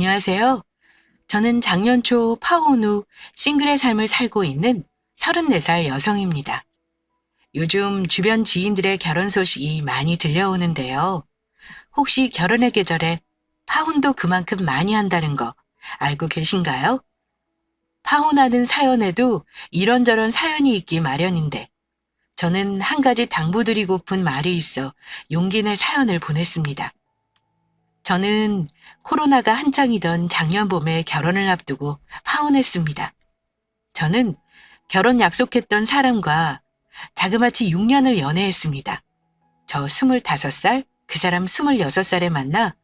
안녕하세요. 저는 작년 초 파혼 후 싱글의 삶을 살고 있는 34살 여성입니다. 요즘 주변 지인들의 결혼 소식이 많이 들려오는데요. 혹시 결혼의 계절에 파혼도 그만큼 많이 한다는 거 알고 계신가요? 파혼하는 사연에도 이런저런 사연이 있기 마련인데 저는 한 가지 당부드리고픈 말이 있어 용기 내 사연을 보냈습니다. 저는 코로나가 한창이던 작년 봄에 결혼을 앞두고 파혼했습니다. 저는 결혼 약속했던 사람과 자그마치 6년을 연애했습니다. 저 25살, 그 사람 26살에 만나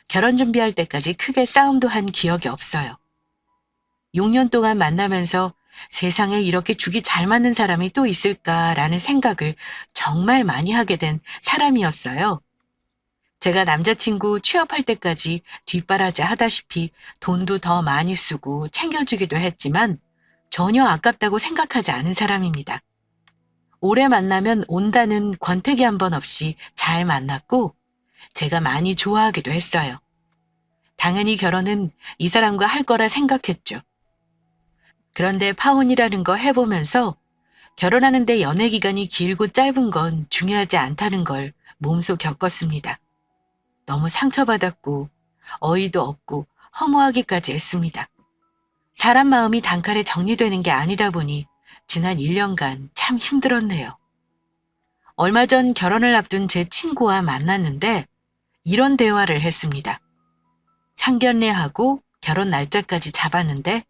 결혼 준비할 때까지 크게 싸움도 한 기억이 없어요. 6년 동안 만나면서 세상에 이렇게 죽이 잘 맞는 사람이 또 있을까라는 생각을 정말 많이 하게 된 사람이었어요. 제가 남자친구 취업할 때까지 뒷바라지 하다시피 돈도 더 많이 쓰고 챙겨주기도 했지만 전혀 아깝다고 생각하지 않은 사람입니다. 오래 만나면 온다는 권태기 한 번 없이 잘 만났고 제가 많이 좋아하기도 했어요. 당연히 결혼은 이 사람과 할 거라 생각했죠. 그런데 파혼이라는 거 해보면서 결혼하는데 연애 기간이 길고 짧은 건 중요하지 않다는 걸 몸소 겪었습니다. 너무 상처받았고 어이도 없고 허무하기까지 했습니다. 사람 마음이 단칼에 정리되는 게 아니다 보니 지난 1년간 참 힘들었네요. 얼마 전 결혼을 앞둔 제 친구와 만났는데 이런 대화를 했습니다. 상견례하고 결혼 날짜까지 잡았는데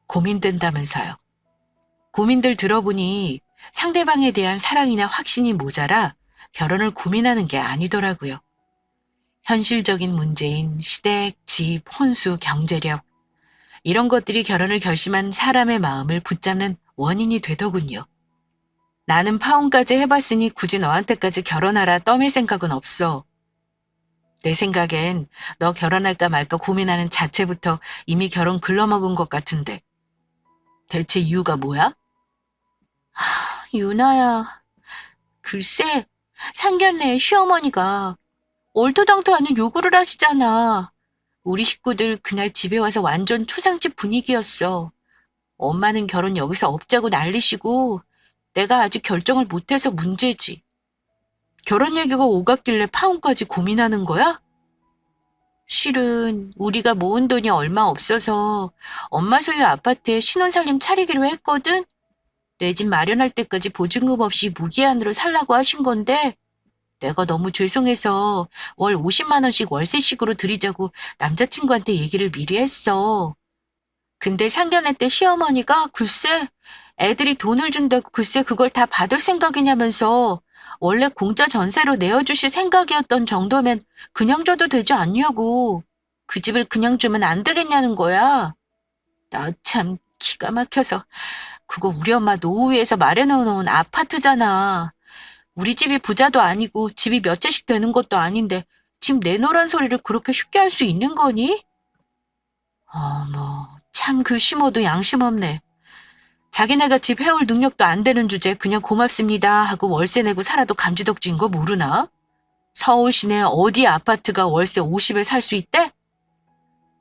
고민된다면서요. 고민들 들어보니 상대방에 대한 사랑이나 확신이 모자라 결혼을 고민하는 게 아니더라고요. 현실적인 문제인 시댁, 집, 혼수, 경제력 이런 것들이 결혼을 결심한 사람의 마음을 붙잡는 원인이 되더군요. 나는 파혼까지 해봤으니 굳이 너한테까지 결혼하라 떠밀 생각은 없어. 내 생각엔 너 결혼할까 말까 고민하는 자체부터 이미 결혼 글러먹은 것 같은데. 대체 이유가 뭐야? 유나야, 글쎄, 상견례에 시어머니가 얼토당토하는 요구를 하시잖아. 우리 식구들 그날 집에 와서 완전 초상집 분위기였어. 엄마는 결혼 여기서 없자고 난리시고 내가 아직 결정을 못해서 문제지. 결혼 얘기가 오갔길래 파혼까지 고민하는 거야? 실은 우리가 모은 돈이 얼마 없어서 엄마 소유 아파트에 신혼살림 차리기로 했거든. 내 집 마련할 때까지 보증금 없이 무기한으로 살라고 하신 건데 내가 너무 죄송해서 월 50만 원씩 월세식으로 드리자고 남자친구한테 얘기를 미리 했어. 근데 상견례 때 시어머니가 글쎄 애들이 돈을 준다고 글쎄 그걸 다 받을 생각이냐면서 원래 공짜 전세로 내어주실 생각이었던 정도면 그냥 줘도 되지 않냐고. 그 집을 그냥 주면 안 되겠냐는 거야. 나 참 기가 막혀서 그거 우리 엄마 노후위에서 마련해놓은 아파트잖아. 우리 집이 부자도 아니고 집이 몇 채씩 되는 것도 아닌데 집 내놓으란 소리를 그렇게 쉽게 할 수 있는 거니? 어머, 참 그 심어도 양심 없네. 자기네가 집 해올 능력도 안 되는 주제 그냥 고맙습니다 하고 월세 내고 살아도 감지덕지인 거 모르나? 서울 시내 어디 아파트가 월세 50에 살 수 있대?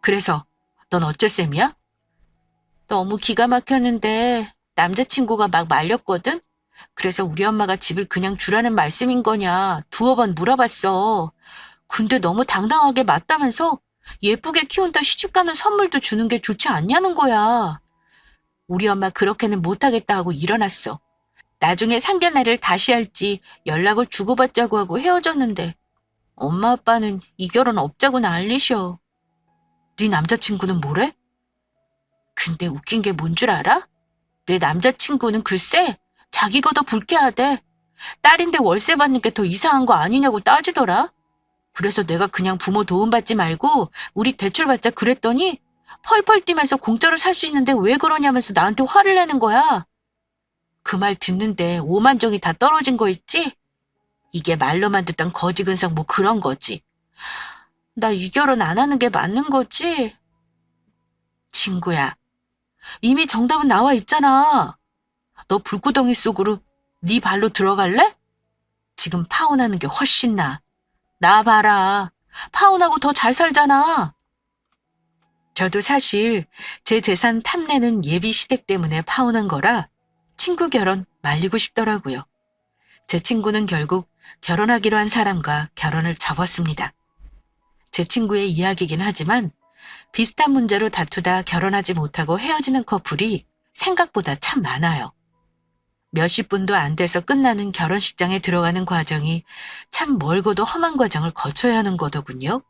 그래서 넌 어쩔 셈이야? 너무 기가 막혔는데 남자친구가 막 말렸거든? 그래서 우리 엄마가 집을 그냥 주라는 말씀인 거냐 두어 번 물어봤어. 근데 너무 당당하게 맞다면서 예쁘게 키운다 시집가는 선물도 주는 게 좋지 않냐는 거야. 우리 엄마 그렇게는 못하겠다 하고 일어났어. 나중에 상견례를 다시 할지 연락을 주고받자고 하고 헤어졌는데 엄마 아빠는 이 결혼 없자고 난리셔. 네 남자친구는 뭐래? 근데 웃긴 게 뭔 줄 알아? 내 남자친구는 글쎄 자기가 더 불쾌하대. 딸인데 월세 받는 게 더 이상한 거 아니냐고 따지더라. 그래서 내가 그냥 부모 도움받지 말고 우리 대출받자 그랬더니 펄펄 뛰면서 공짜로 살 수 있는데 왜 그러냐면서 나한테 화를 내는 거야. 그 말 듣는데 오만정이 다 떨어진 거 있지? 이게 말로만 듣던 거지근성 뭐 그런 거지. 나 이 결혼 안 하는 게 맞는 거지? 친구야, 이미 정답은 나와 있잖아. 너 불구덩이 속으로 네 발로 들어갈래? 지금 파혼하는 게 훨씬 나아. 나 봐라. 파혼하고 더 잘 살잖아. 저도 사실 제 재산 탐내는 예비 시댁 때문에 파혼한 거라 친구 결혼 말리고 싶더라고요. 제 친구는 결국 결혼하기로 한 사람과 결혼을 접었습니다. 제 친구의 이야기긴 하지만 비슷한 문제로 다투다 결혼하지 못하고 헤어지는 커플이 생각보다 참 많아요. 몇십 분도 안 돼서 끝나는 결혼식장에 들어가는 과정이 참 멀고도 험한 과정을 거쳐야 하는 거더군요.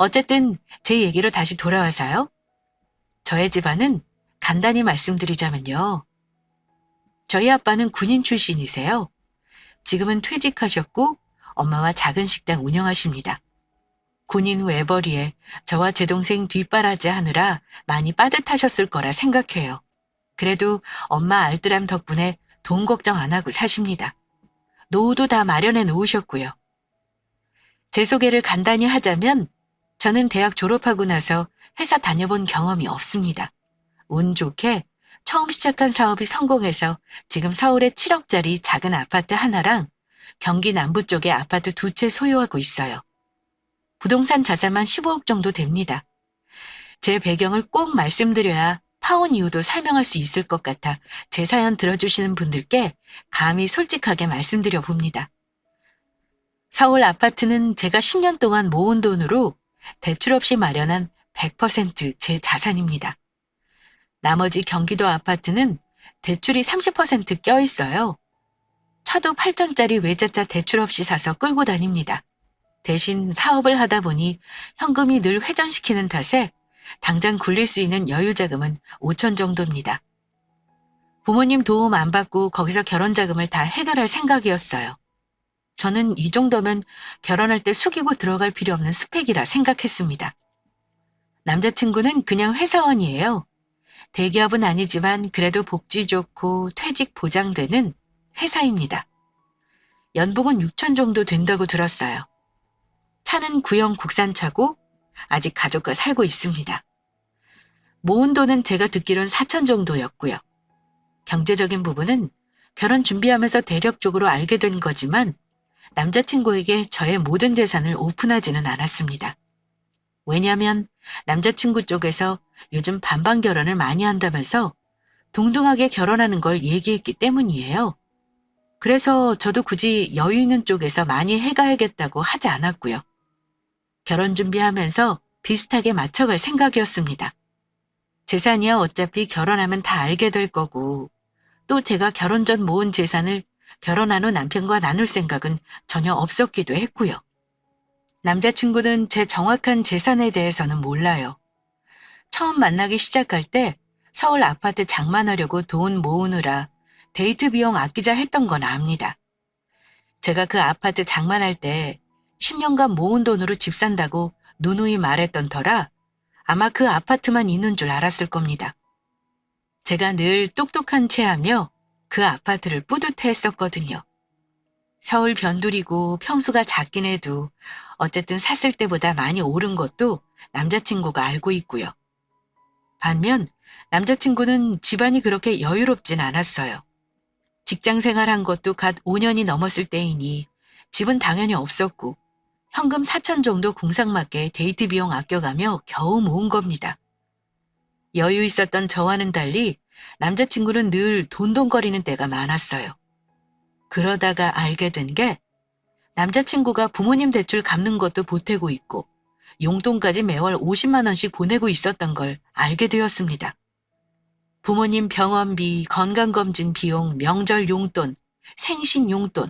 어쨌든 제 얘기로 다시 돌아와서요. 저의 집안은 간단히 말씀드리자면요. 저희 아빠는 군인 출신이세요. 지금은 퇴직하셨고 엄마와 작은 식당 운영하십니다. 군인 외벌이에 저와 제 동생 뒷바라지 하느라 많이 빠듯하셨을 거라 생각해요. 그래도 엄마 알뜰함 덕분에 돈 걱정 안 하고 사십니다. 노후도 다 마련해 놓으셨고요. 제 소개를 간단히 하자면 저는 대학 졸업하고 나서 회사 다녀본 경험이 없습니다. 운 좋게 처음 시작한 사업이 성공해서 지금 서울에 7억짜리 작은 아파트 하나랑 경기 남부 쪽에 아파트 2채 소유하고 있어요. 부동산 자산만 15억 정도 됩니다. 제 배경을 꼭 말씀드려야 파혼 이유도 설명할 수 있을 것 같아 제 사연 들어주시는 분들께 감히 솔직하게 말씀드려 봅니다. 서울 아파트는 제가 10년 동안 모은 돈으로 대출 없이 마련한 100%제 자산입니다. 나머지 경기도 아파트는 대출이 30% 껴있어요. 차도 8천짜리 외제차 대출 없이 사서 끌고 다닙니다. 대신 사업을 하다 보니 현금이 늘 회전시키는 탓에 당장 굴릴 수 있는 여유 자금은 5천 정도입니다. 부모님 도움 안 받고 거기서 결혼 자금을 다 해결할 생각이었어요. 저는 이 정도면 결혼할 때 숙이고 들어갈 필요 없는 스펙이라 생각했습니다. 남자친구는 그냥 회사원이에요. 대기업은 아니지만 그래도 복지 좋고 퇴직 보장되는 회사입니다. 연봉은 6천 정도 된다고 들었어요. 차는 구형 국산차고 아직 가족과 살고 있습니다. 모은 돈은 제가 듣기론 4천 정도였고요. 경제적인 부분은 결혼 준비하면서 대략적으로 알게 된 거지만 남자친구에게 저의 모든 재산을 오픈하지는 않았습니다. 왜냐하면 남자친구 쪽에서 요즘 반반 결혼을 많이 한다면서 동등하게 결혼하는 걸 얘기했기 때문이에요. 그래서 저도 굳이 여유 있는 쪽에서 많이 해가야겠다고 하지 않았고요. 결혼 준비하면서 비슷하게 맞춰갈 생각이었습니다. 재산이야 어차피 결혼하면 다 알게 될 거고 또 제가 결혼 전 모은 재산을 결혼한 후 남편과 나눌 생각은 전혀 없었기도 했고요. 남자친구는 제 정확한 재산에 대해서는 몰라요. 처음 만나기 시작할 때 서울 아파트 장만하려고 돈 모으느라 데이트 비용 아끼자 했던 건 압니다. 제가 그 아파트 장만할 때 10년간 모은 돈으로 집 산다고 누누이 말했던 터라 아마 그 아파트만 있는 줄 알았을 겁니다. 제가 늘 똑똑한 체하며 그 아파트를 뿌듯해했었거든요. 서울 변두리고 평수가 작긴 해도 어쨌든 샀을 때보다 많이 오른 것도 남자친구가 알고 있고요. 반면 남자친구는 집안이 그렇게 여유롭진 않았어요. 직장 생활한 것도 갓 5년이 넘었을 때이니 집은 당연히 없었고 현금 4천 정도 공상맞게 데이트 비용 아껴가며 겨우 모은 겁니다. 여유 있었던 저와는 달리 남자친구는 늘 돈돈거리는 때가 많았어요. 그러다가 알게 된 게 남자친구가 부모님 대출 갚는 것도 보태고 있고 용돈까지 매월 50만 원씩 보내고 있었던 걸 알게 되었습니다. 부모님 병원비, 건강검진 비용, 명절 용돈, 생신 용돈.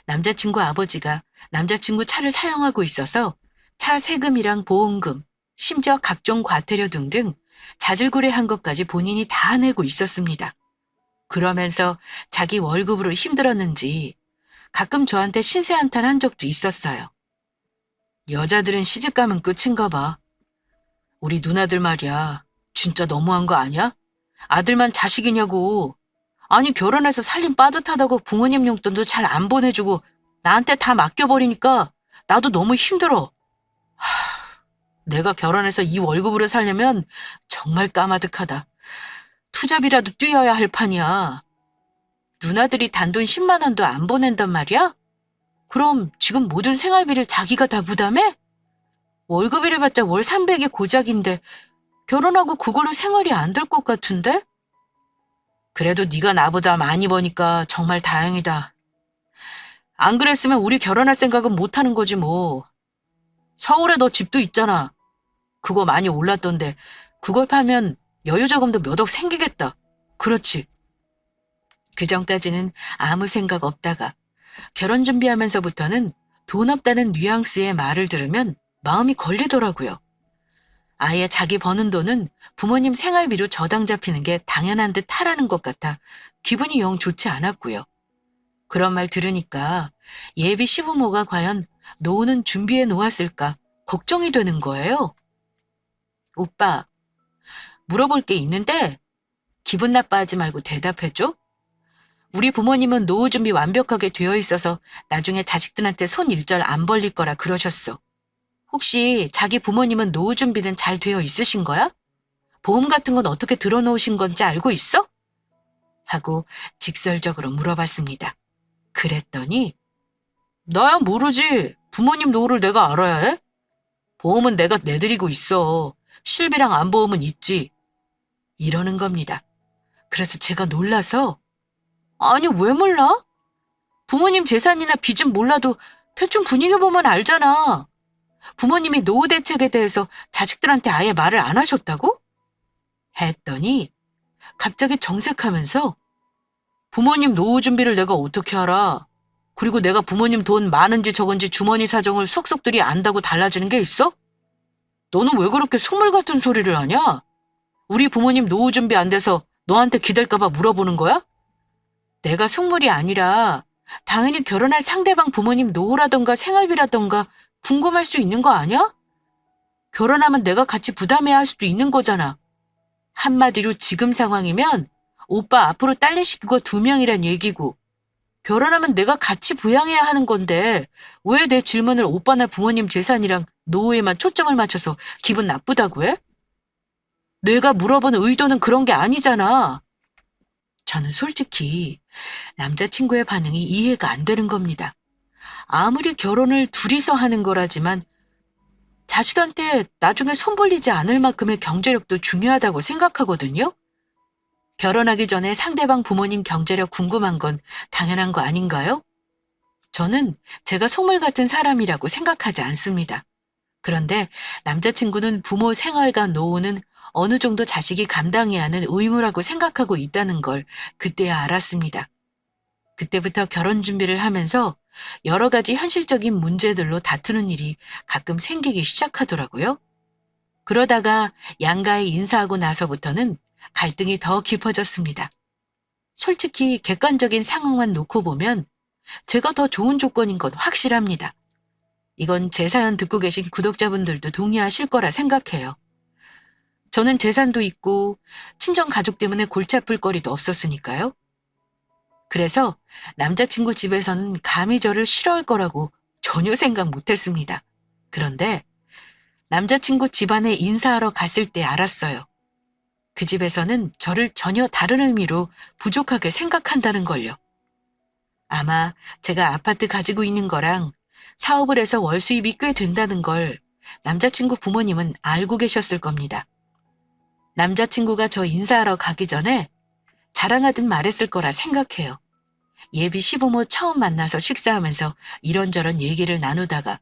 남자친구 아버지가 남자친구 차를 사용하고 있어서 차 세금이랑 보험금, 심지어 각종 과태료 등등 자질구레한 것까지 본인이 다 내고 있었습니다. 그러면서 자기 월급으로 힘들었는지 가끔 저한테 신세 한탄한 적도 있었어요. 여자들은 시집가면 끝인가 봐. 우리 누나들 말이야. 진짜 너무한 거 아니야? 아들만 자식이냐고. 아니 결혼해서 살림 빠듯하다고 부모님 용돈도 잘 안 보내주고 나한테 다 맡겨버리니까 나도 너무 힘들어. 내가 결혼해서 이 월급으로 살려면 정말 까마득하다. 투잡이라도 뛰어야 할 판이야. 누나들이 단돈 10만 원도 안 보낸단 말이야? 그럼 지금 모든 생활비를 자기가 다 부담해? 월급이래봤자 월 300이 고작인데 결혼하고 그걸로 생활이 안 될 것 같은데? 그래도 네가 나보다 많이 버니까 정말 다행이다. 안 그랬으면 우리 결혼할 생각은 못 하는 거지 뭐. 서울에 너 집도 있잖아. 그거 많이 올랐던데 그걸 팔면 여유자금도 몇 억 생기겠다. 그렇지. 그전까지는 아무 생각 없다가 결혼 준비하면서부터는 돈 없다는 뉘앙스의 말을 들으면 마음이 걸리더라고요. 아예 자기 버는 돈은 부모님 생활비로 저당 잡히는 게 당연한 듯 하라는 것 같아 기분이 영 좋지 않았고요. 그런 말 들으니까 예비 시부모가 과연 노후는 준비해 놓았을까 걱정이 되는 거예요. 오빠, 물어볼 게 있는데 기분 나빠하지 말고 대답해줘. 우리 부모님은 노후 준비 완벽하게 되어 있어서 나중에 자식들한테 손 일절 안 벌릴 거라 그러셨어. 혹시 자기 부모님은 노후 준비는 잘 되어 있으신 거야? 보험 같은 건 어떻게 들어놓으신 건지 알고 있어? 하고 직설적으로 물어봤습니다. 그랬더니 나야 모르지. 부모님 노후를 내가 알아야 해? 보험은 내가 내드리고 있어. 실비랑 안보험은 있지. 이러는 겁니다. 그래서 제가 놀라서 아니 왜 몰라? 부모님 재산이나 빚은 몰라도 대충 분위기 보면 알잖아. 부모님이 노후 대책에 대해서 자식들한테 아예 말을 안 하셨다고? 했더니 갑자기 정색하면서 부모님 노후 준비를 내가 어떻게 알아? 그리고 내가 부모님 돈 많은지 적은지 주머니 사정을 속속들이 안다고 달라지는 게 있어? 너는 왜 그렇게 속물 같은 소리를 하냐? 우리 부모님 노후 준비 안 돼서 너한테 기댈까 봐 물어보는 거야? 내가 속물이 아니라 당연히 결혼할 상대방 부모님 노후라던가 생활비라던가 궁금할 수 있는 거 아니야? 결혼하면 내가 같이 부담해야 할 수도 있는 거잖아. 한마디로 지금 상황이면 오빠 앞으로 딸내 식구가 2명이란 얘기고 결혼하면 내가 같이 부양해야 하는 건데 왜 내 질문을 오빠나 부모님 재산이랑 노후에만 초점을 맞춰서 기분 나쁘다고 해? 내가 물어본 의도는 그런 게 아니잖아. 저는 솔직히 남자친구의 반응이 이해가 안 되는 겁니다. 아무리 결혼을 둘이서 하는 거라지만 자식한테 나중에 손 벌리지 않을 만큼의 경제력도 중요하다고 생각하거든요. 결혼하기 전에 상대방 부모님 경제력 궁금한 건 당연한 거 아닌가요? 저는 제가 속물 같은 사람이라고 생각하지 않습니다. 그런데 남자친구는 부모 생활과 노후는 어느 정도 자식이 감당해야 하는 의무라고 생각하고 있다는 걸 그때야 알았습니다. 그때부터 결혼 준비를 하면서 여러 가지 현실적인 문제들로 다투는 일이 가끔 생기기 시작하더라고요. 그러다가 양가에 인사하고 나서부터는 갈등이 더 깊어졌습니다. 솔직히 객관적인 상황만 놓고 보면 제가 더 좋은 조건인 건 확실합니다. 이건 제 사연 듣고 계신 구독자분들도 동의하실 거라 생각해요. 저는 재산도 있고 친정 가족 때문에 골치 아플 거리도 없었으니까요. 그래서 남자친구 집에서는 감히 저를 싫어할 거라고 전혀 생각 못했습니다. 그런데 남자친구 집안에 인사하러 갔을 때 알았어요. 그 집에서는 저를 전혀 다른 의미로 부족하게 생각한다는 걸요. 아마 제가 아파트 가지고 있는 거랑 사업을 해서 월 수입이 꽤 된다는 걸 남자친구 부모님은 알고 계셨을 겁니다. 남자친구가 저 인사하러 가기 전에 자랑하듯 말했을 거라 생각해요. 예비 시부모 처음 만나서 식사하면서 이런저런 얘기를 나누다가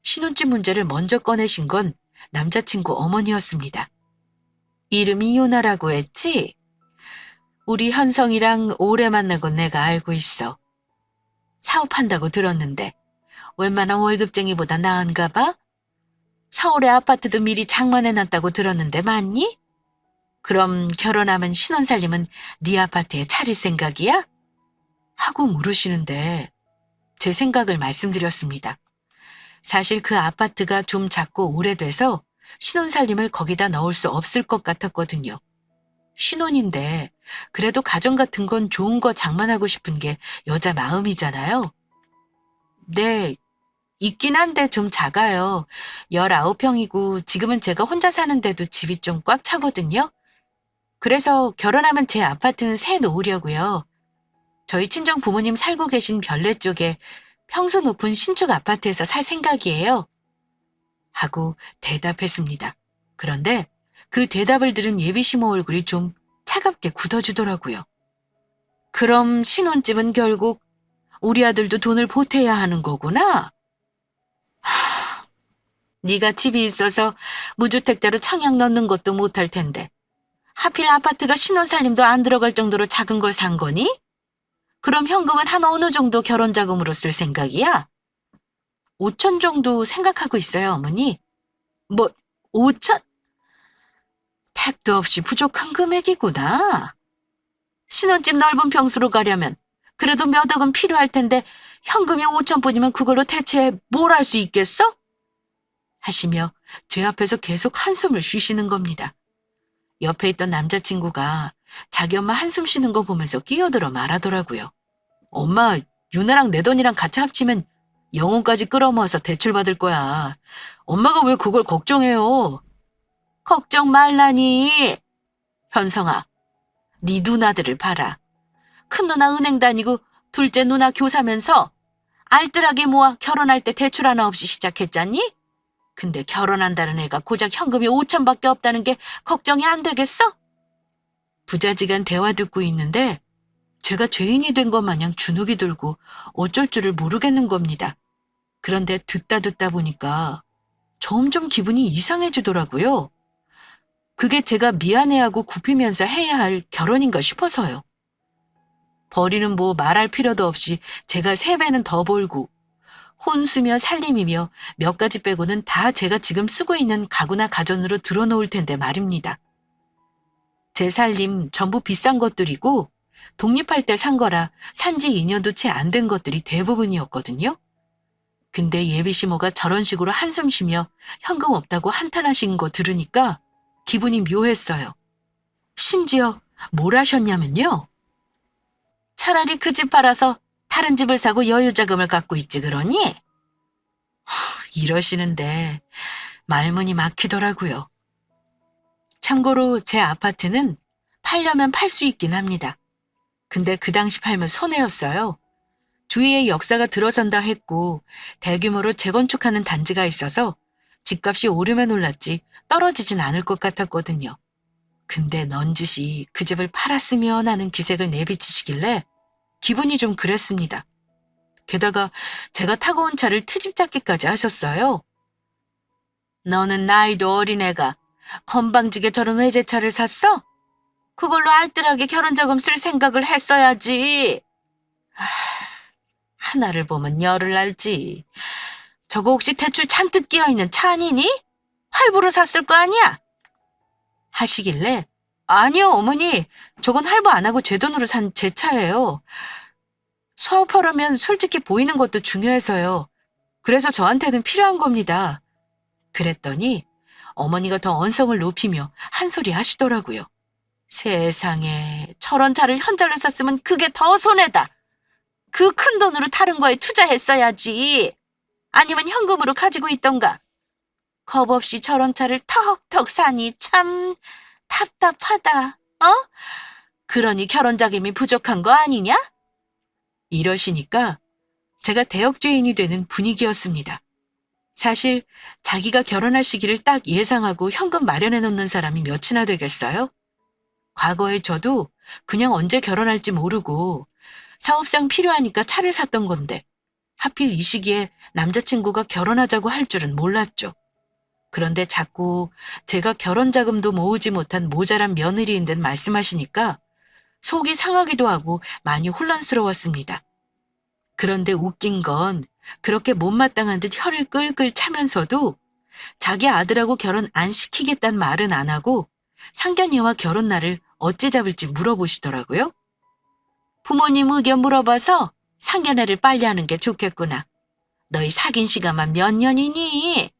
신혼집 문제를 먼저 꺼내신 건 남자친구 어머니였습니다. 이름이 요나라고 했지? 우리 현성이랑 오래 만나고 내가 알고 있어. 사업한다고 들었는데 웬만한 월급쟁이보다 나은가 봐? 서울에 아파트도 미리 장만해놨다고 들었는데 맞니? 그럼 결혼하면 신혼살림은 네 아파트에 차릴 생각이야? 하고 물으시는데 제 생각을 말씀드렸습니다. 사실 그 아파트가 좀 작고 오래돼서 신혼살림을 거기다 넣을 수 없을 것 같았거든요. 신혼인데 그래도 가정 같은 건 좋은 거 장만하고 싶은 게 여자 마음이잖아요. 네, 있긴 한데 좀 작아요. 19평이고 지금은 제가 혼자 사는데도 집이 좀 꽉 차거든요. 그래서 결혼하면 제 아파트는 새 놓으려고요. 저희 친정 부모님 살고 계신 별내 쪽에 평수 높은 신축 아파트에서 살 생각이에요. 하고 대답했습니다. 그런데 그 대답을 들은 예비시모 얼굴이 좀 차갑게 굳어지더라고요. 그럼 신혼집은 결국 우리 아들도 돈을 보태야 하는 거구나? 네가 집이 있어서 무주택자로 청약 넣는 것도 못할 텐데 하필 아파트가 신혼살림도 안 들어갈 정도로 작은 걸 산 거니? 그럼 현금은 한 어느 정도 결혼자금으로 쓸 생각이야? 5천 정도 생각하고 있어요, 어머니. 뭐, 5천? 택도 없이 부족한 금액이구나. 신혼집 넓은 평수로 가려면 그래도 몇 억은 필요할 텐데 현금이 5천뿐이면 그걸로 대체 뭘 할 수 있겠어? 하시며 제 앞에서 계속 한숨을 쉬시는 겁니다. 옆에 있던 남자친구가 자기 엄마 한숨 쉬는 거 보면서 끼어들어 말하더라고요. 엄마, 유나랑 내 돈이랑 같이 합치면 영혼까지 끌어모아서 대출받을 거야. 엄마가 왜 그걸 걱정해요? 걱정 말라니. 현성아, 네 누나들을 봐라. 큰 누나 은행 다니고 둘째 누나 교사면서 알뜰하게 모아 결혼할 때 대출 하나 없이 시작했잖니? 근데 결혼한다는 애가 고작 현금이 5천밖에 없다는 게 걱정이 안 되겠어? 부자지간 대화 듣고 있는데 제가 죄인이 된 것 마냥 주눅이 들고 어쩔 줄을 모르겠는 겁니다. 그런데 듣다 보니까 점점 기분이 이상해지더라고요. 그게 제가 미안해하고 굽히면서 해야 할 결혼인가 싶어서요. 벌이는 뭐 말할 필요도 없이 제가 3배는 더 벌고 혼수며 살림이며 몇 가지 빼고는 다 제가 지금 쓰고 있는 가구나 가전으로 들어놓을 텐데 말입니다. 제 살림 전부 비싼 것들이고 독립할 때 산 거라 산지 2년도 채 안 된 것들이 대부분이었거든요. 근데 예비시모가 저런 식으로 한숨 쉬며 현금 없다고 한탄하신 거 들으니까 기분이 묘했어요. 심지어 뭘 하셨냐면요. 차라리 그 집 팔아서 다른 집을 사고 여유자금을 갖고 있지 그러니? 이러시는데 말문이 막히더라고요. 참고로 제 아파트는 팔려면 팔 수 있긴 합니다. 근데 그 당시 팔면 손해였어요. 주위에 역사가 들어선다 했고 대규모로 재건축하는 단지가 있어서 집값이 오르면 올랐지 떨어지진 않을 것 같았거든요. 근데 넌지시 그 집을 팔았으면 하는 기색을 내비치시길래 기분이 좀 그랬습니다. 게다가 제가 타고 온 차를 트집 잡기까지 하셨어요. 너는 나이도 어린애가 건방지게 저런 외제차를 샀어? 그걸로 알뜰하게 결혼자금 쓸 생각을 했어야지. 하나를 보면 열을 알지. 저거 혹시 대출 잔뜩 끼어있는 차 아니니? 할부로 샀을 거 아니야? 하시길래 아니요 어머니 저건 할부 안 하고 제 돈으로 산 제 차예요. 사업하려면 솔직히 보이는 것도 중요해서요. 그래서 저한테는 필요한 겁니다. 그랬더니 어머니가 더 언성을 높이며 한 소리 하시더라고요. 세상에 저런 차를 현찰로 샀으면 그게 더 손해다. 그 큰 돈으로 다른 거에 투자했어야지. 아니면 현금으로 가지고 있던가. 겁 없이 저런 차를 턱턱 사니 참 답답하다. 어? 그러니 결혼 자금이 부족한 거 아니냐? 이러시니까 제가 대역죄인이 되는 분위기였습니다. 사실 자기가 결혼할 시기를 딱 예상하고 현금 마련해 놓는 사람이 몇이나 되겠어요? 과거에 저도 그냥 언제 결혼할지 모르고 사업상 필요하니까 차를 샀던 건데 하필 이 시기에 남자친구가 결혼하자고 할 줄은 몰랐죠. 그런데 자꾸 제가 결혼 자금도 모으지 못한 모자란 며느리인 듯 말씀하시니까 속이 상하기도 하고 많이 혼란스러웠습니다. 그런데 웃긴 건 그렇게 못마땅한 듯 혀를 끌끌 차면서도 자기 아들하고 결혼 안 시키겠다는 말은 안 하고 상견례와 결혼 날을 어찌 잡을지 물어보시더라고요. 부모님 의견 물어봐서 상견례를 빨리 하는 게 좋겠구나. 너희 사귄 시간만 몇 년이니?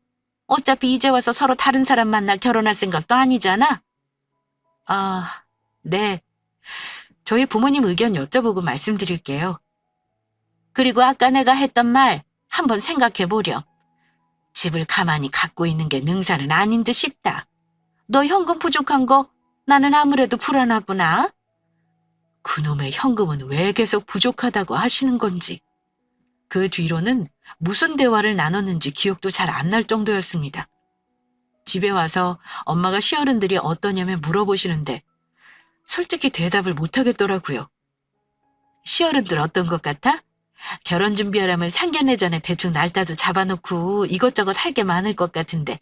어차피 이제 와서 서로 다른 사람 만나 결혼할 생각도 아니잖아. 아, 네. 저희 부모님 의견 여쭤보고 말씀드릴게요. 그리고 아까 내가 했던 말 한번 생각해 보렴. 집을 가만히 갖고 있는 게 능사는 아닌 듯 싶다. 너 현금 부족한 거 나는 아무래도 불안하구나. 그놈의 현금은 왜 계속 부족하다고 하시는 건지. 그 뒤로는 무슨 대화를 나눴는지 기억도 잘 안 날 정도였습니다. 집에 와서 엄마가 시어른들이 어떠냐며 물어보시는데 솔직히 대답을 못 하겠더라고요. 시어른들 어떤 것 같아? 결혼 준비하려면 상견례 전에 대충 날짜도 잡아놓고 이것저것 할 게 많을 것 같은데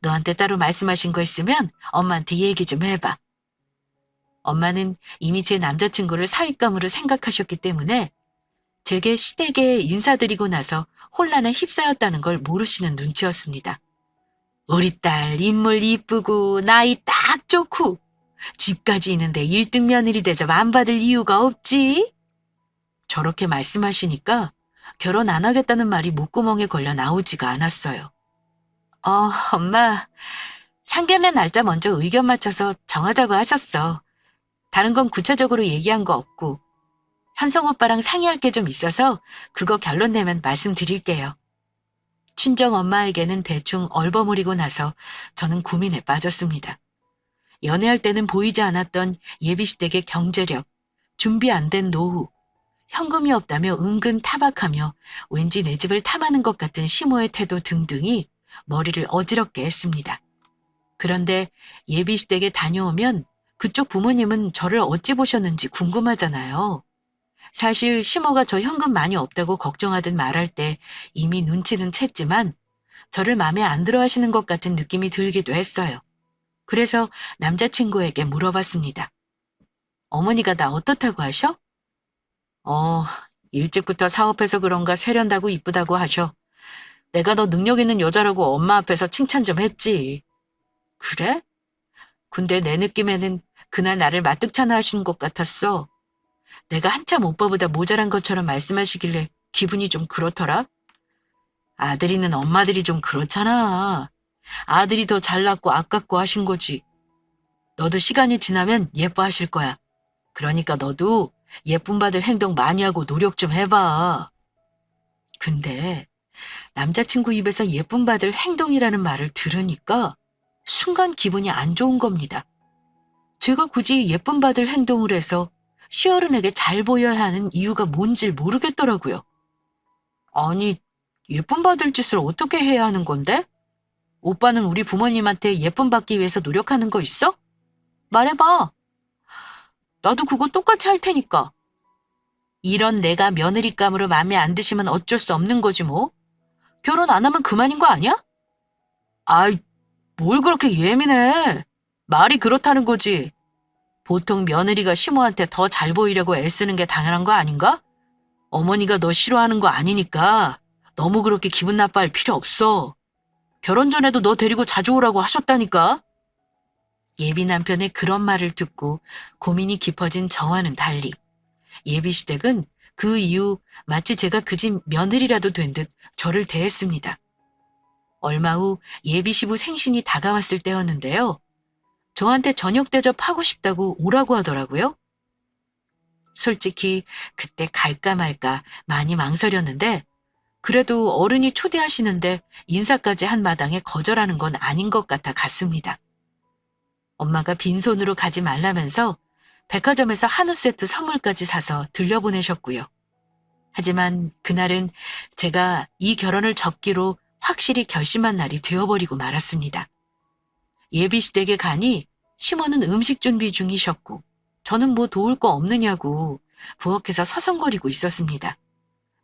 너한테 따로 말씀하신 거 있으면 엄마한테 얘기 좀 해봐. 엄마는 이미 제 남자친구를 사윗감으로 생각하셨기 때문에 제게 시댁에 인사드리고 나서 혼란에 휩싸였다는 걸 모르시는 눈치였습니다. 우리 딸 인물 이쁘고 나이 딱 좋고 집까지 있는데 1등 며느리 대접 안 받을 이유가 없지? 저렇게 말씀하시니까 결혼 안 하겠다는 말이 목구멍에 걸려 나오지가 않았어요. 엄마, 상견례 날짜 먼저 의견 맞춰서 정하자고 하셨어. 다른 건 구체적으로 얘기한 거 없고 현성 오빠랑 상의할 게 좀 있어서 그거 결론 내면 말씀드릴게요. 친정 엄마에게는 대충 얼버무리고 나서 저는 고민에 빠졌습니다. 연애할 때는 보이지 않았던 예비시댁의 경제력, 준비 안 된 노후, 현금이 없다며 은근 타박하며 왠지 내 집을 탐하는 것 같은 시모의 태도 등등이 머리를 어지럽게 했습니다. 그런데 예비시댁에 다녀오면 그쪽 부모님은 저를 어찌 보셨는지 궁금하잖아요. 사실 시모가 저 현금 많이 없다고 걱정하듯 말할 때 이미 눈치는 챘지만 저를 마음에 안 들어 하시는 것 같은 느낌이 들기도 했어요. 그래서 남자친구에게 물어봤습니다. 어머니가 나 어떻다고 하셔? 어, 일찍부터 사업해서 그런가 세련다고 이쁘다고 하셔. 내가 너 능력 있는 여자라고 엄마 앞에서 칭찬 좀 했지. 그래? 근데 내 느낌에는 그날 나를 마뜩찮아 하시는 것 같았어. 내가 한참 오빠보다 모자란 것처럼 말씀하시길래 기분이 좀 그렇더라. 아들이는 엄마들이 좀 그렇잖아. 아들이 더 잘났고 아깝고 하신 거지. 너도 시간이 지나면 예뻐하실 거야. 그러니까 너도 예쁨 받을 행동 많이 하고 노력 좀 해봐. 근데 남자친구 입에서 예쁨 받을 행동이라는 말을 들으니까 순간 기분이 안 좋은 겁니다. 제가 굳이 예쁨 받을 행동을 해서 시어른에게 잘 보여야 하는 이유가 뭔지 모르겠더라고요. 아니, 예쁨 받을 짓을 어떻게 해야 하는 건데? 오빠는 우리 부모님한테 예쁨 받기 위해서 노력하는 거 있어? 말해봐. 나도 그거 똑같이 할 테니까. 이런 내가 며느리감으로 마음에 안 드시면 어쩔 수 없는 거지 뭐. 결혼 안 하면 그만인 거 아니야? 아이, 뭘 그렇게 예민해. 말이 그렇다는 거지. 보통 며느리가 시모한테 더 잘 보이려고 애쓰는 게 당연한 거 아닌가? 어머니가 너 싫어하는 거 아니니까 너무 그렇게 기분 나빠할 필요 없어. 결혼 전에도 너 데리고 자주 오라고 하셨다니까. 예비 남편의 그런 말을 듣고 고민이 깊어진 저와는 달리 예비시댁은 그 이후 마치 제가 그 집 며느리라도 된 듯 저를 대했습니다. 얼마 후 예비시부 생신이 다가왔을 때였는데요. 저한테 저녁 대접하고 싶다고 오라고 하더라고요. 솔직히 그때 갈까 말까 많이 망설였는데 그래도 어른이 초대하시는데 인사까지 한 마당에 거절하는 건 아닌 것 같아 갔습니다. 엄마가 빈손으로 가지 말라면서 백화점에서 한우 세트 선물까지 사서 들려보내셨고요. 하지만 그날은 제가 이 결혼을 접기로 확실히 결심한 날이 되어버리고 말았습니다. 예비시댁에 가니 시모는 음식 준비 중이셨고 저는 뭐 도울 거 없느냐고 부엌에서 서성거리고 있었습니다.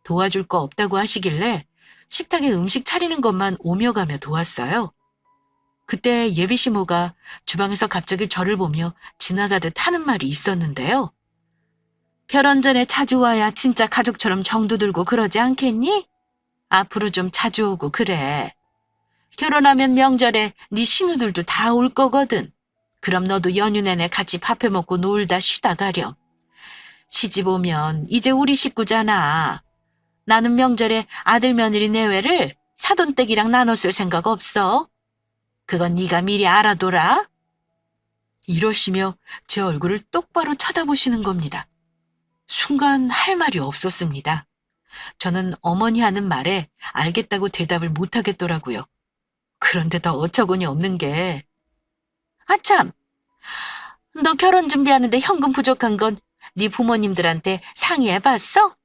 도와줄 거 없다고 하시길래 식탁에 음식 차리는 것만 오며 가며 도왔어요. 그때 예비 시모가 주방에서 갑자기 저를 보며 지나가듯 하는 말이 있었는데요. 결혼 전에 자주 와야 진짜 가족처럼 정도 들고 그러지 않겠니? 앞으로 좀 자주 오고 그래. 결혼하면 명절에 네 신우들도 다 올 거거든. 그럼 너도 연휴 내내 같이 밥해 먹고 놀다 쉬다 가렴. 시집 오면 이제 우리 식구잖아. 나는 명절에 아들 며느리 내외를 사돈댁이랑 나눠 쓸 생각 없어. 그건 네가 미리 알아둬라. 이러시며 제 얼굴을 똑바로 쳐다보시는 겁니다. 순간 할 말이 없었습니다. 저는 어머니 하는 말에 알겠다고 대답을 못하겠더라고요. 그런데 더 어처구니 없는 게 아참, 너 결혼 준비하는데 현금 부족한 건 네 부모님들한테 상의해봤어?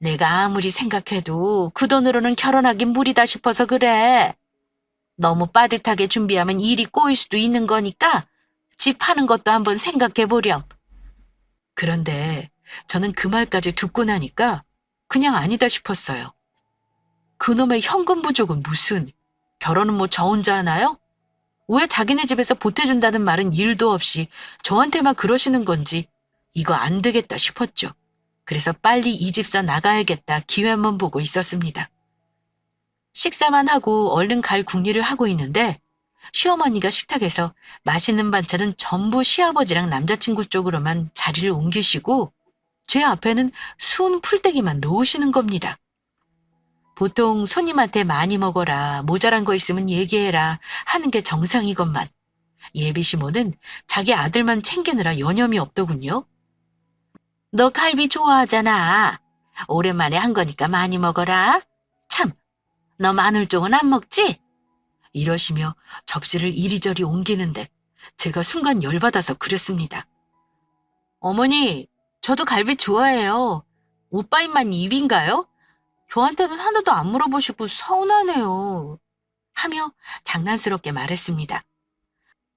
내가 아무리 생각해도 그 돈으로는 결혼하긴 무리다 싶어서 그래. 너무 빠듯하게 준비하면 일이 꼬일 수도 있는 거니까 집 파는 것도 한번 생각해 보렴. 그런데 저는 그 말까지 듣고 나니까 그냥 아니다 싶었어요. 그놈의 현금 부족은 무슨, 결혼은 뭐 저 혼자 하나요? 왜 자기네 집에서 보태준다는 말은 일도 없이 저한테만 그러시는 건지 이거 안 되겠다 싶었죠. 그래서 빨리 이 집사 나가야겠다 기회만 보고 있었습니다. 식사만 하고 얼른 갈 궁리를 하고 있는데 시어머니가 식탁에서 맛있는 반찬은 전부 시아버지랑 남자친구 쪽으로만 자리를 옮기시고 제 앞에는 수은 풀떼기만 놓으시는 겁니다. 보통 손님한테 많이 먹어라, 모자란 거 있으면 얘기해라 하는 게 정상이건만 예비 시모는 자기 아들만 챙기느라 여념이 없더군요. 너 갈비 좋아하잖아. 오랜만에 한 거니까 많이 먹어라. 참, 너 마늘종은 안 먹지? 이러시며 접시를 이리저리 옮기는데 제가 순간 열받아서 그랬습니다. 어머니, 저도 갈비 좋아해요. 오빠 입만 입인가요? 저한테는 하나도 안 물어보시고 서운하네요. 하며 장난스럽게 말했습니다.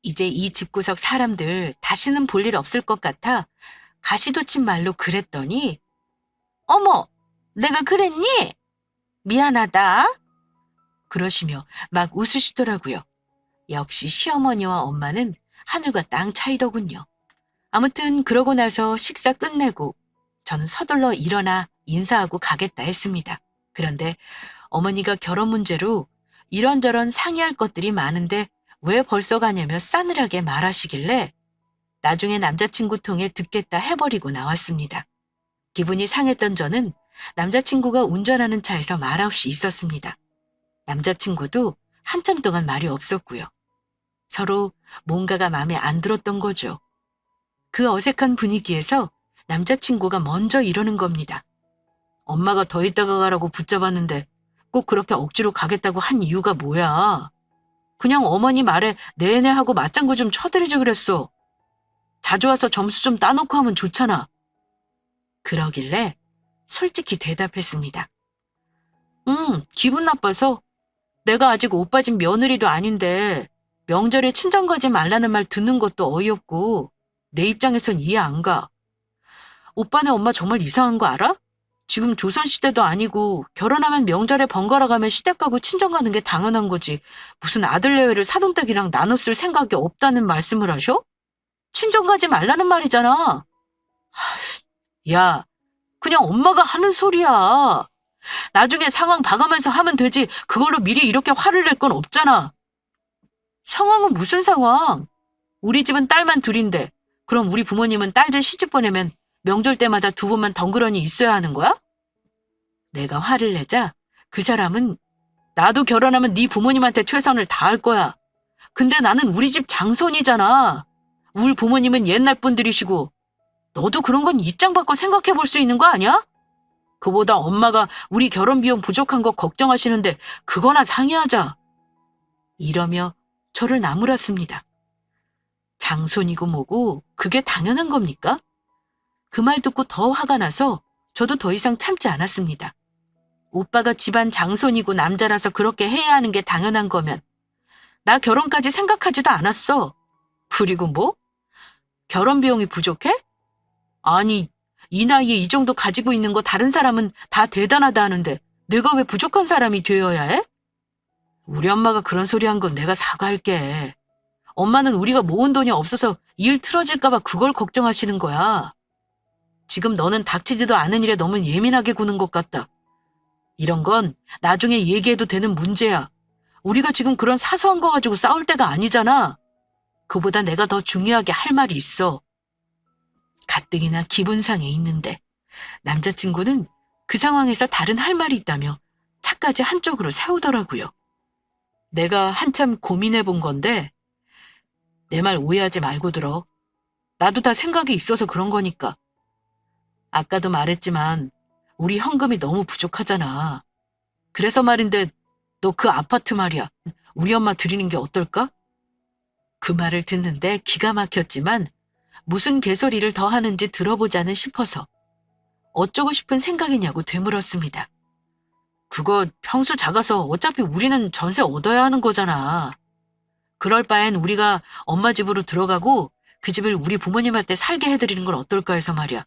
이제 이 집구석 사람들 다시는 볼 일 없을 것 같아 가시돋친 말로 그랬더니 어머, 내가 그랬니? 미안하다. 그러시며 막 웃으시더라고요. 역시 시어머니와 엄마는 하늘과 땅 차이더군요. 아무튼 그러고 나서 식사 끝내고 저는 서둘러 일어나 인사하고 가겠다 했습니다. 그런데 어머니가 결혼 문제로 이런저런 상의할 것들이 많은데 왜 벌써 가냐며 싸늘하게 말하시길래 나중에 남자친구 통해 듣겠다 해버리고 나왔습니다. 기분이 상했던 저는 남자친구가 운전하는 차에서 말없이 있었습니다. 남자친구도 한참 동안 말이 없었고요. 서로 뭔가가 마음에 안 들었던 거죠. 그 어색한 분위기에서 남자친구가 먼저 이러는 겁니다. 엄마가 더 있다가 가라고 붙잡았는데 꼭 그렇게 억지로 가겠다고 한 이유가 뭐야? 그냥 어머니 말에 네네 하고 맞장구 좀 쳐드리지 그랬어. 자주 와서 점수 좀 따놓고 하면 좋잖아. 그러길래 솔직히 대답했습니다. 기분 나빠서 내가 아직 오빠 집 며느리도 아닌데 명절에 친정 가지 말라는 말 듣는 것도 어이없고 내 입장에선 이해 안 가. 오빠네 엄마 정말 이상한 거 알아? 지금 조선시대도 아니고 결혼하면 명절에 번갈아 가면 시댁 가고 친정 가는 게 당연한 거지. 무슨 아들 내외를 사돈댁이랑 나눠 쓸 생각이 없다는 말씀을 하셔? 친정 가지 말라는 말이잖아. 야, 그냥 엄마가 하는 소리야. 나중에 상황 봐가면서 하면 되지. 그걸로 미리 이렇게 화를 낼 건 없잖아. 상황은 무슨 상황? 우리 집은 딸만 둘인데 그럼 우리 부모님은 딸들 시집 보내면 명절 때마다 두 번만 덩그러니 있어야 하는 거야? 내가 화를 내자 그 사람은 나도 결혼하면 네 부모님한테 최선을 다할 거야. 근데 나는 우리 집 장손이잖아. 우리 부모님은 옛날 분들이시고 너도 그런 건 입장 바꿔 생각해 볼 수 있는 거 아니야? 그보다 엄마가 우리 결혼 비용 부족한 거 걱정하시는데 그거나 상의하자. 이러며 저를 나무랐습니다. 장손이고 뭐고 그게 당연한 겁니까? 그 말 듣고 더 화가 나서 저도 더 이상 참지 않았습니다. 오빠가 집안 장손이고 남자라서 그렇게 해야 하는 게 당연한 거면 나 결혼까지 생각하지도 않았어. 그리고 뭐? 결혼 비용이 부족해? 아니, 이 나이에 이 정도 가지고 있는 거 다른 사람은 다 대단하다 하는데 내가 왜 부족한 사람이 되어야 해? 우리 엄마가 그런 소리 한 건 내가 사과할게. 엄마는 우리가 모은 돈이 없어서 일 틀어질까 봐 그걸 걱정하시는 거야. 지금 너는 닥치지도 않은 일에 너무 예민하게 구는 것 같다. 이런 건 나중에 얘기해도 되는 문제야. 우리가 지금 그런 사소한 거 가지고 싸울 때가 아니잖아. 그보다 내가 더 중요하게 할 말이 있어. 가뜩이나 기분상해 있는데 남자친구는 그 상황에서 다른 할 말이 있다며 차까지 한쪽으로 세우더라고요. 내가 한참 고민해 본 건데 내 말 오해하지 말고 들어. 나도 다 생각이 있어서 그런 거니까. 아까도 말했지만 우리 현금이 너무 부족하잖아. 그래서 말인데 너 그 아파트 말이야. 우리 엄마 드리는 게 어떨까? 그 말을 듣는데 기가 막혔지만 무슨 개소리를 더 하는지 들어보자는 싶어서 어쩌고 싶은 생각이냐고 되물었습니다. 그거 평수 작아서 어차피 우리는 전세 얻어야 하는 거잖아. 그럴 바엔 우리가 엄마 집으로 들어가고 그 집을 우리 부모님한테 살게 해드리는 건 어떨까 해서 말이야.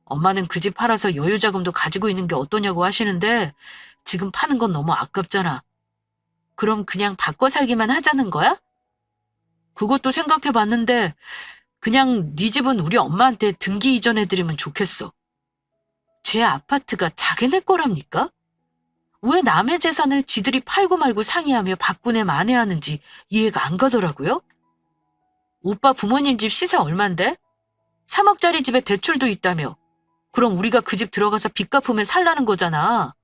엄마는 그 집 팔아서 여유자금도 가지고 있는 게 어떠냐고 하시는데 지금 파는 건 너무 아깝잖아. 그럼 그냥 바꿔 살기만 하자는 거야? 그것도 생각해봤는데 그냥 네 집은 우리 엄마한테 등기 이전해드리면 좋겠어. 제 아파트가 자기네 거랍니까? 왜 남의 재산을 지들이 팔고 말고 상의하며 바꾸네 만회하는지 이해가 안 가더라고요. 오빠 부모님 집 시세 얼만데? 3억짜리 집에 대출도 있다며. 그럼 우리가 그 집 들어가서 빚 갚으면 살라는 거잖아.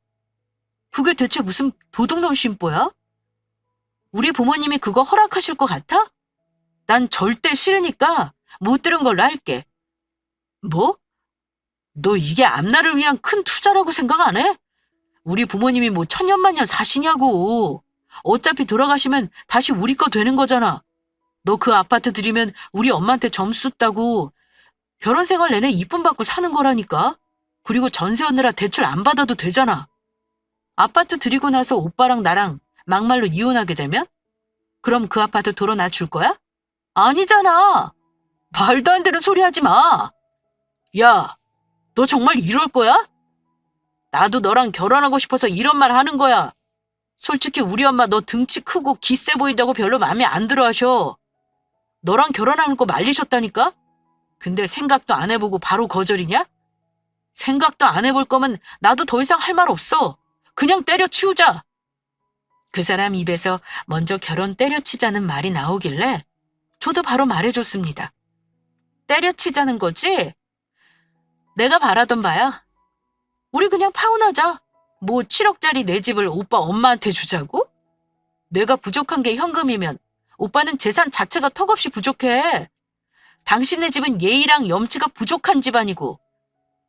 그게 대체 무슨 도둑놈 심보야? 우리 부모님이 그거 허락하실 것 같아? 난 절대 싫으니까 못 들은 걸로 할게. 뭐? 너 이게 앞날을 위한 큰 투자라고 생각 안 해? 우리 부모님이 뭐 천년만년 사시냐고. 어차피 돌아가시면 다시 우리 거 되는 거잖아. 너 그 아파트 들이면 우리 엄마한테 점수 따고 결혼 생활 내내 이쁨 받고 사는 거라니까. 그리고 전세 얻느라 대출 안 받아도 되잖아. 아파트 들이고 나서 오빠랑 나랑 막말로 이혼하게 되면? 그럼 그 아파트 돌아나 줄 거야? 아니잖아. 말도 안 되는 소리 하지 마. 야, 너 정말 이럴 거야? 나도 너랑 결혼하고 싶어서 이런 말 하는 거야. 솔직히 우리 엄마 너 등치 크고 기세 보인다고 별로 마음에 안 들어 하셔. 너랑 결혼하는 거 말리셨다니까? 근데 생각도 안 해보고 바로 거절이냐? 생각도 안 해볼 거면 나도 더 이상 할 말 없어. 그냥 때려치우자. 그 사람 입에서 먼저 결혼 때려치자는 말이 나오길래 저도 바로 말해줬습니다. 때려치자는 거지? 내가 바라던 바야. 우리 그냥 파혼하자. 뭐 7억짜리 내 집을 오빠 엄마한테 주자고? 내가 부족한 게 현금이면 오빠는 재산 자체가 턱없이 부족해. 당신네 집은 예의랑 염치가 부족한 집안이고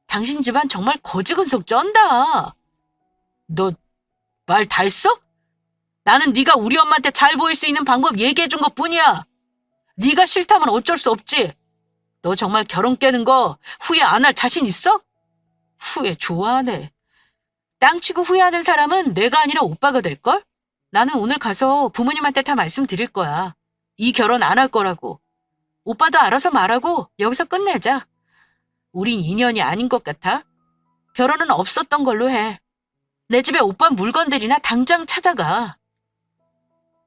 당신 집안 정말 거지근속 쩐다. 너 말 다 했어? 나는 네가 우리 엄마한테 잘 보일 수 있는 방법 얘기해준 것뿐이야. 네가 싫다면 어쩔 수 없지. 너 정말 결혼 깨는 거 후회 안 할 자신 있어? 후회 좋아하네. 땅 치고 후회하는 사람은 내가 아니라 오빠가 될걸? 나는 오늘 가서 부모님한테 다 말씀드릴 거야. 이 결혼 안 할 거라고. 오빠도 알아서 말하고 여기서 끝내자. 우린 인연이 아닌 것 같아. 결혼은 없었던 걸로 해. 내 집에 오빠 물건들이나 당장 찾아가.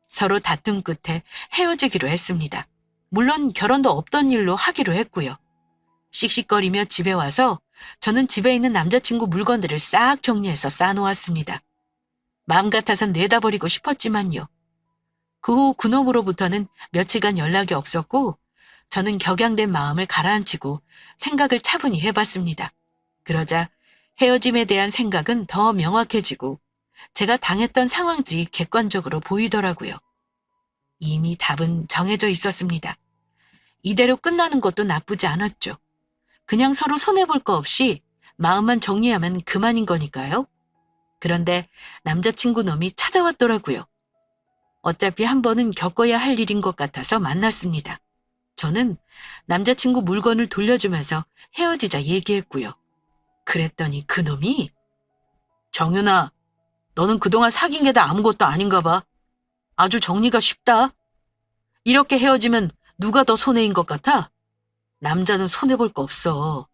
서로 다툼 끝에 헤어지기로 했습니다. 물론 결혼도 없던 일로 하기로 했고요. 씩씩거리며 집에 와서 저는 집에 있는 남자친구 물건들을 싹 정리해서 싸놓았습니다. 마음 같아선 내다버리고 싶었지만요. 그 후 그놈으로부터는 며칠간 연락이 없었고 저는 격양된 마음을 가라앉히고 생각을 차분히 해봤습니다. 그러자 헤어짐에 대한 생각은 더 명확해지고 제가 당했던 상황들이 객관적으로 보이더라고요. 이미 답은 정해져 있었습니다. 이대로 끝나는 것도 나쁘지 않았죠. 그냥 서로 손해볼 거 없이 마음만 정리하면 그만인 거니까요. 그런데 남자친구 놈이 찾아왔더라고요. 어차피 한 번은 겪어야 할 일인 것 같아서 만났습니다. 저는 남자친구 물건을 돌려주면서 헤어지자 얘기했고요. 그랬더니 그놈이 정윤아, 너는 그동안 사귄 게 다 아무것도 아닌가 봐. 아주 정리가 쉽다. 이렇게 헤어지면 누가 더 손해인 것 같아? 남자는 손해볼 거 없어.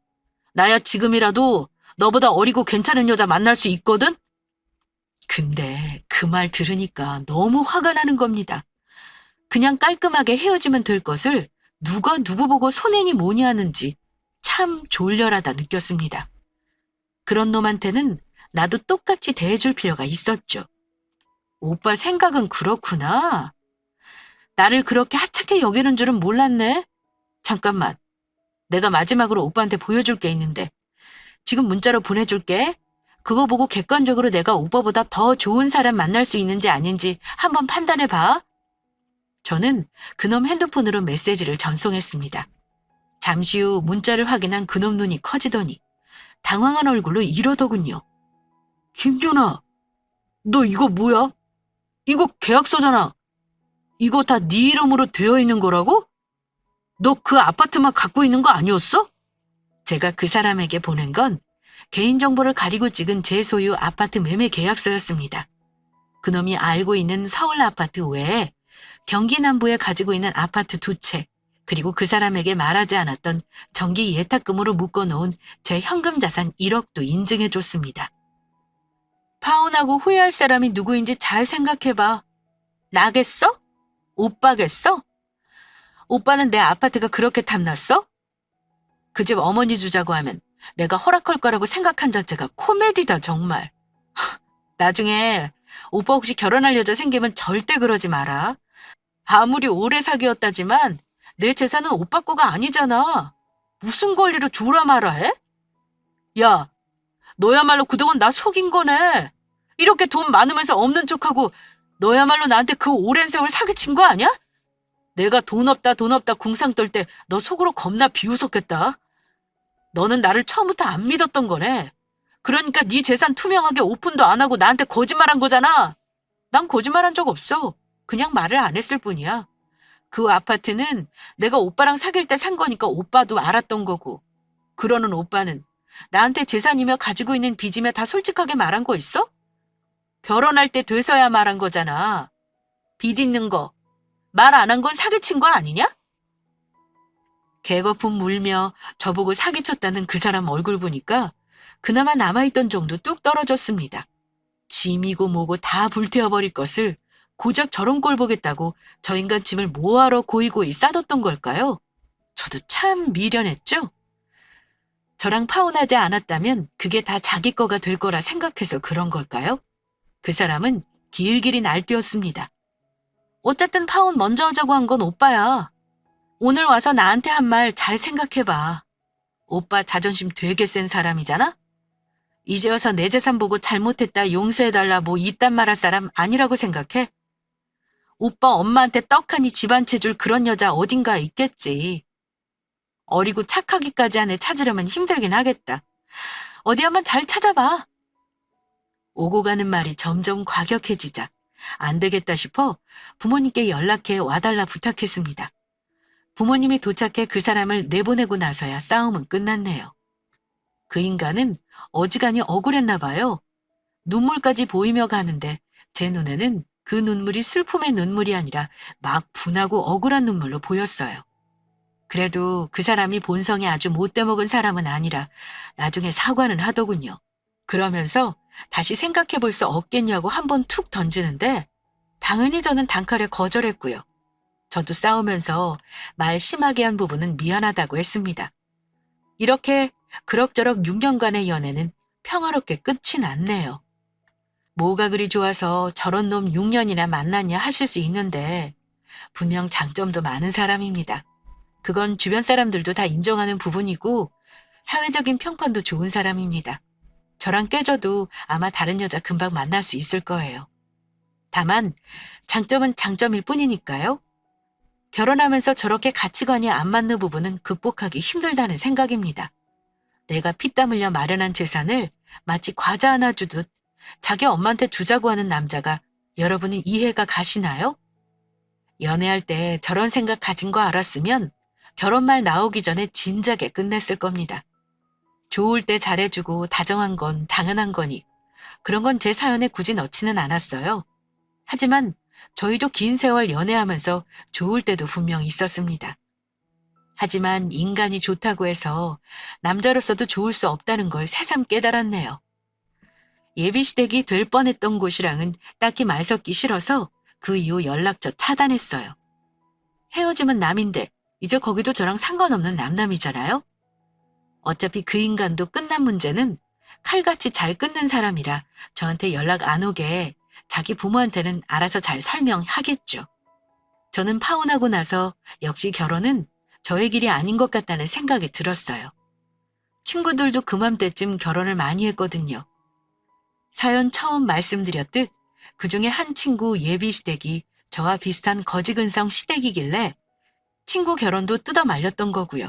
나야 지금이라도 너보다 어리고 괜찮은 여자 만날 수 있거든? 근데 그 말 들으니까 너무 화가 나는 겁니다. 그냥 깔끔하게 헤어지면 될 것을 누가 누구 보고 손해니 뭐니 하는지 참 졸렬하다 느꼈습니다. 그런 놈한테는 나도 똑같이 대해줄 필요가 있었죠. 오빠 생각은 그렇구나. 나를 그렇게 하찮게 여기는 줄은 몰랐네. 잠깐만. 내가 마지막으로 오빠한테 보여줄 게 있는데 지금 문자로 보내줄게. 그거 보고 객관적으로 내가 오빠보다 더 좋은 사람 만날 수 있는지 아닌지 한번 판단해봐. 저는 그놈 핸드폰으로 메시지를 전송했습니다. 잠시 후 문자를 확인한 그놈 눈이 커지더니 당황한 얼굴로 이러더군요. 김준아, 너 이거 뭐야? 이거 계약서잖아. 이거 다 네 이름으로 되어 있는 거라고? 너 그 아파트만 갖고 있는 거 아니었어? 제가 그 사람에게 보낸 건 개인정보를 가리고 찍은 제 소유 아파트 매매 계약서였습니다. 그놈이 알고 있는 서울 아파트 외에 경기 남부에 가지고 있는 아파트 2채, 그리고 그 사람에게 말하지 않았던 정기 예탁금으로 묶어놓은 제 현금 자산 1억도 인증해줬습니다. 파혼하고 후회할 사람이 누구인지 잘 생각해봐. 나겠어? 오빠겠어? 오빠는 내 아파트가 그렇게 탐났어? 그 집 어머니 주자고 하면 내가 허락할 거라고 생각한 자체가 코미디다 정말. 나중에 오빠 혹시 결혼할 여자 생기면 절대 그러지 마라. 아무리 오래 사귀었다지만 내 재산은 오빠 거가 아니잖아. 무슨 권리로 줘라 마라 해? 야, 너야말로 그동안 나 속인 거네. 이렇게 돈 많으면서 없는 척하고 너야말로 나한테 그 오랜 세월 사기친 거 아니야? 내가 돈 없다 궁상 떨 때 너 속으로 겁나 비웃었겠다. 너는 나를 처음부터 안 믿었던 거네. 그러니까 네 재산 투명하게 오픈도 안 하고 나한테 거짓말한 거잖아. 난 거짓말한 적 없어. 그냥 말을 안 했을 뿐이야. 그 아파트는 내가 오빠랑 사귈 때 산 거니까 오빠도 알았던 거고. 그러는 오빠는 나한테 재산이며 가지고 있는 빚이며 다 솔직하게 말한 거 있어? 결혼할 때 돼서야 말한 거잖아. 빚 있는 거. 말 안 한 건 사기친 거 아니냐? 개거품 물며 저보고 사기쳤다는 그 사람 얼굴 보니까 그나마 남아있던 정도 뚝 떨어졌습니다. 짐이고 뭐고 다 불태워버릴 것을 고작 저런 꼴 보겠다고 저 인간 짐을 뭐하러 고이고이 싸뒀던 걸까요? 저도 참 미련했죠? 저랑 파혼하지 않았다면 그게 다 자기 거가 될 거라 생각해서 그런 걸까요? 그 사람은 길길이 날뛰었습니다. 어쨌든 파혼 먼저 하자고 한 건 오빠야. 오늘 와서 나한테 한 말 잘 생각해봐. 오빠 자존심 되게 센 사람이잖아? 이제 와서 내 재산 보고 잘못했다 용서해달라 뭐 이딴 말 할 사람 아니라고 생각해? 오빠 엄마한테 떡하니 집 안 채줄 그런 여자 어딘가 있겠지. 어리고 착하기까지 한 애 찾으려면 힘들긴 하겠다. 어디 한번 잘 찾아봐. 오고 가는 말이 점점 과격해지자 안 되겠다 싶어 부모님께 연락해 와달라 부탁했습니다. 부모님이 도착해 그 사람을 내보내고 나서야 싸움은 끝났네요. 그 인간은 어지간히 억울했나 봐요. 눈물까지 보이며 가는데 제 눈에는 그 눈물이 슬픔의 눈물이 아니라 막 분하고 억울한 눈물로 보였어요. 그래도 그 사람이 본성이 아주 못돼 먹은 사람은 아니라 나중에 사과는 하더군요. 그러면서 다시 생각해 볼 수 없겠냐고 한번 툭 던지는데 당연히 저는 단칼에 거절했고요. 저도 싸우면서 말 심하게 한 부분은 미안하다고 했습니다. 이렇게 그럭저럭 6년간의 연애는 평화롭게 끝이 났네요. 뭐가 그리 좋아서 저런 놈 6년이나 만났냐 하실 수 있는데 분명 장점도 많은 사람입니다. 그건 주변 사람들도 다 인정하는 부분이고 사회적인 평판도 좋은 사람입니다. 저랑 깨져도 아마 다른 여자 금방 만날 수 있을 거예요. 다만 장점은 장점일 뿐이니까요. 결혼하면서 저렇게 가치관이 안 맞는 부분은 극복하기 힘들다는 생각입니다. 내가 피땀 흘려 마련한 재산을 마치 과자 하나 주듯 자기 엄마한테 주자고 하는 남자가 여러분은 이해가 가시나요? 연애할 때 저런 생각 가진 거 알았으면 결혼 말 나오기 전에 진작에 끝냈을 겁니다. 좋을 때 잘해주고 다정한 건 당연한 거니 그런 건 제 사연에 굳이 넣지는 않았어요. 하지만 저희도 긴 세월 연애하면서 좋을 때도 분명 있었습니다. 하지만 인간이 좋다고 해서 남자로서도 좋을 수 없다는 걸 새삼 깨달았네요. 예비시댁이 될 뻔했던 곳이랑은 딱히 말 섞기 싫어서 그 이후 연락처 차단했어요. 헤어짐은 남인데 이제 거기도 저랑 상관없는 남남이잖아요. 어차피 그 인간도 끝난 문제는 칼같이 잘 끊는 사람이라 저한테 연락 안 오게 자기 부모한테는 알아서 잘 설명하겠죠. 저는 파혼하고 나서 역시 결혼은 저의 길이 아닌 것 같다는 생각이 들었어요. 친구들도 그맘때쯤 결혼을 많이 했거든요. 사연 처음 말씀드렸듯 그중에 한 친구 예비시댁이 저와 비슷한 거지근성 시댁이길래 친구 결혼도 뜯어 말렸던 거고요.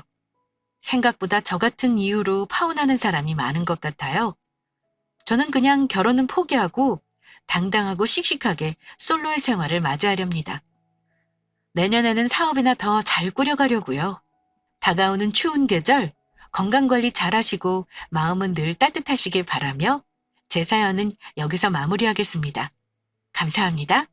생각보다 저 같은 이유로 파혼하는 사람이 많은 것 같아요. 저는 그냥 결혼은 포기하고 당당하고 씩씩하게 솔로의 생활을 맞이하렵니다. 내년에는 사업이나 더 잘 꾸려가려고요. 다가오는 추운 계절, 건강관리 잘하시고 마음은 늘 따뜻하시길 바라며 제 사연은 여기서 마무리하겠습니다. 감사합니다.